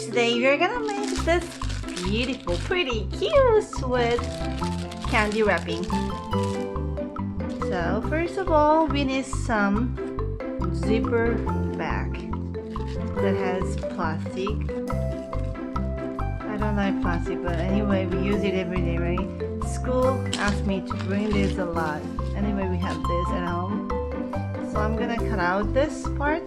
today we're gonna make this beautiful, pretty cute with candy wrapping. So first of all, we need some zipper bag that has plastic. I don't like plastic, but anyway, we use it every day, right? School asked me to bring this a lot. Anyway, we have this at home. So I'm gonna cut out this part.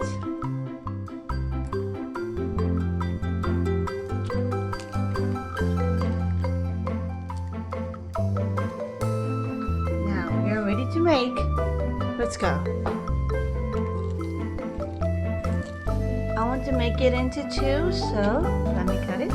Now we are ready to make. Let's go. I want to make it into two, so let me cut it.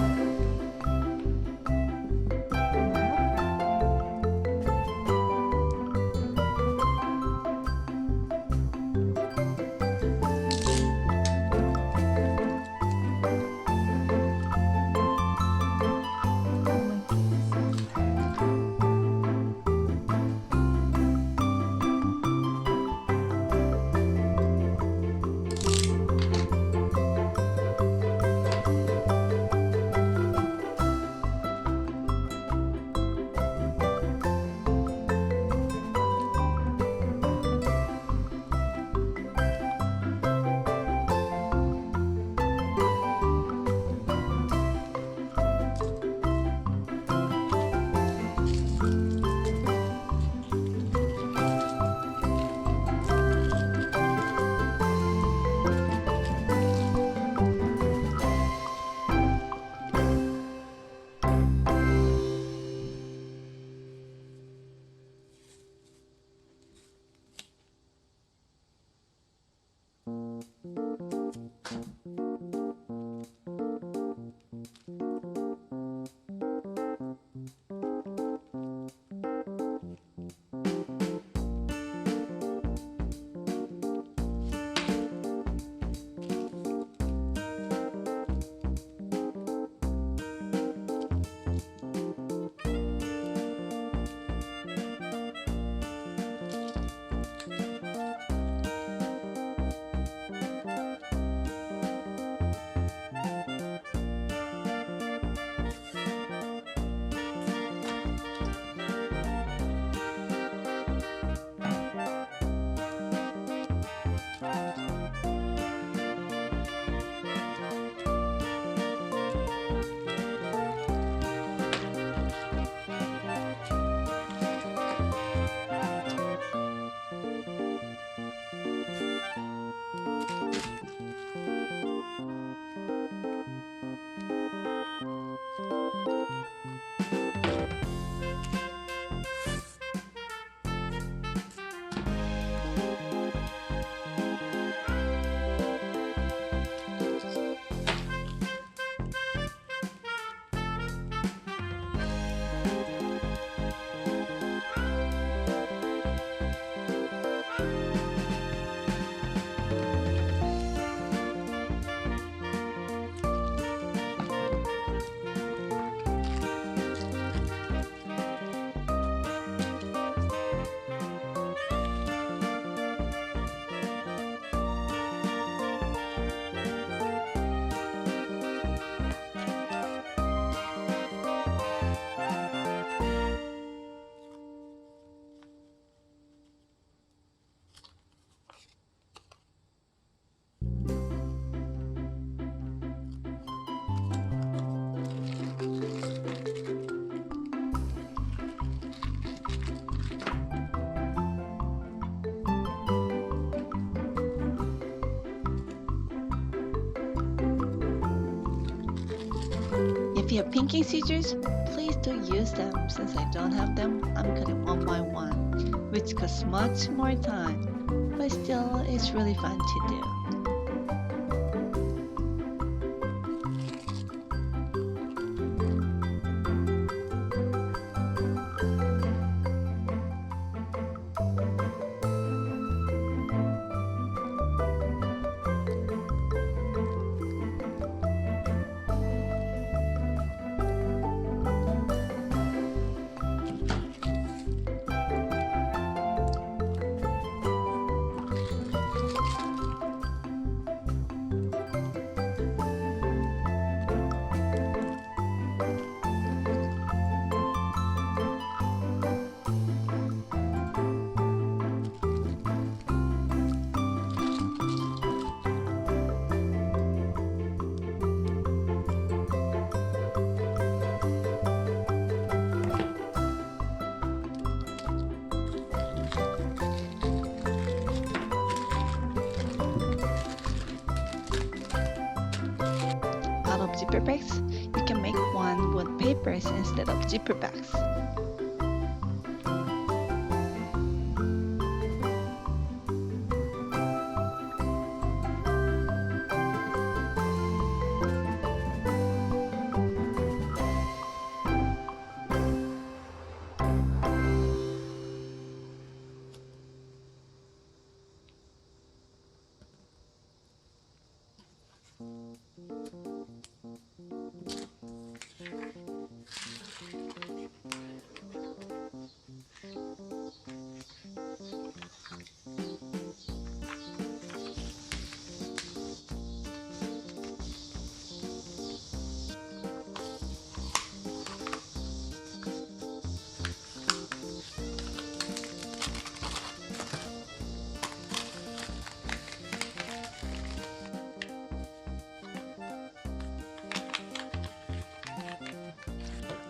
If you have pinking scissors, please do use them. Since I don't have them, I'm cutting one by one, which costs much more time, but still it's really fun to do. zipper bags, you can make one with papers instead of zipper bags.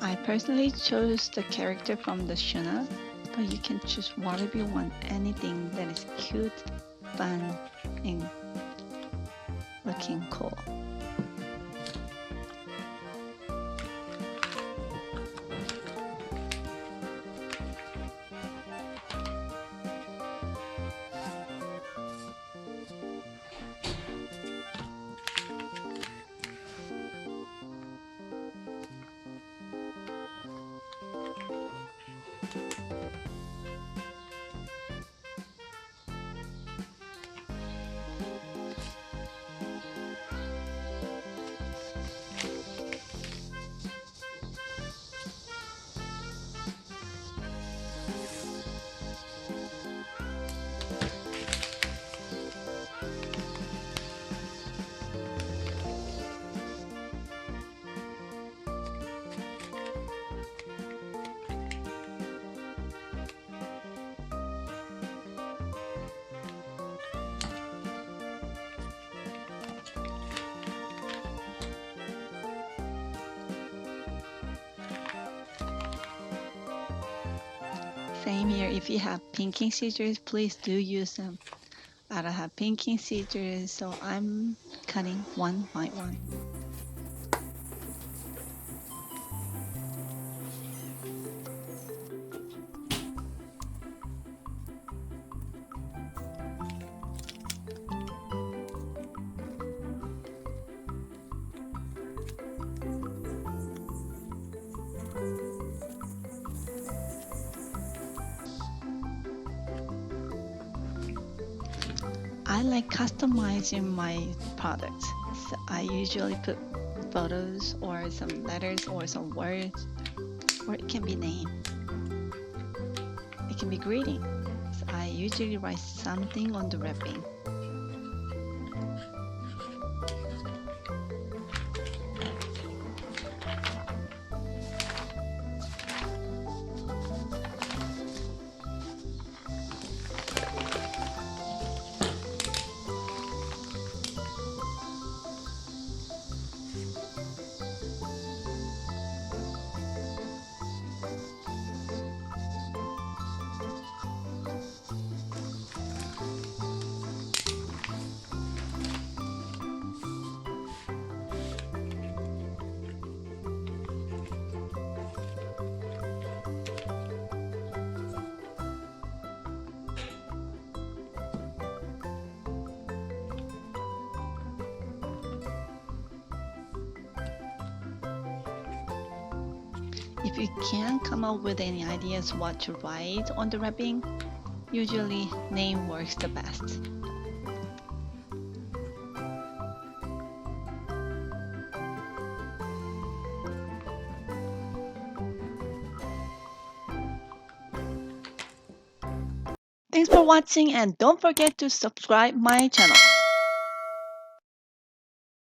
I personally chose the character from the Shuna, but you can choose whatever you want, anything that is cute, fun, and looking cool. Same here, if you have pinking scissors, please do use them. I don't have pinking scissors, so I'm cutting one by one. I like customizing my products. So I usually put photos or some letters or some words, or it can be name. It can be greeting. So I usually write something on the wrapping. If you can't come up with any ideas what to write on the wrapping, usually name works the best. Thanks for watching and don't forget to subscribe my channel.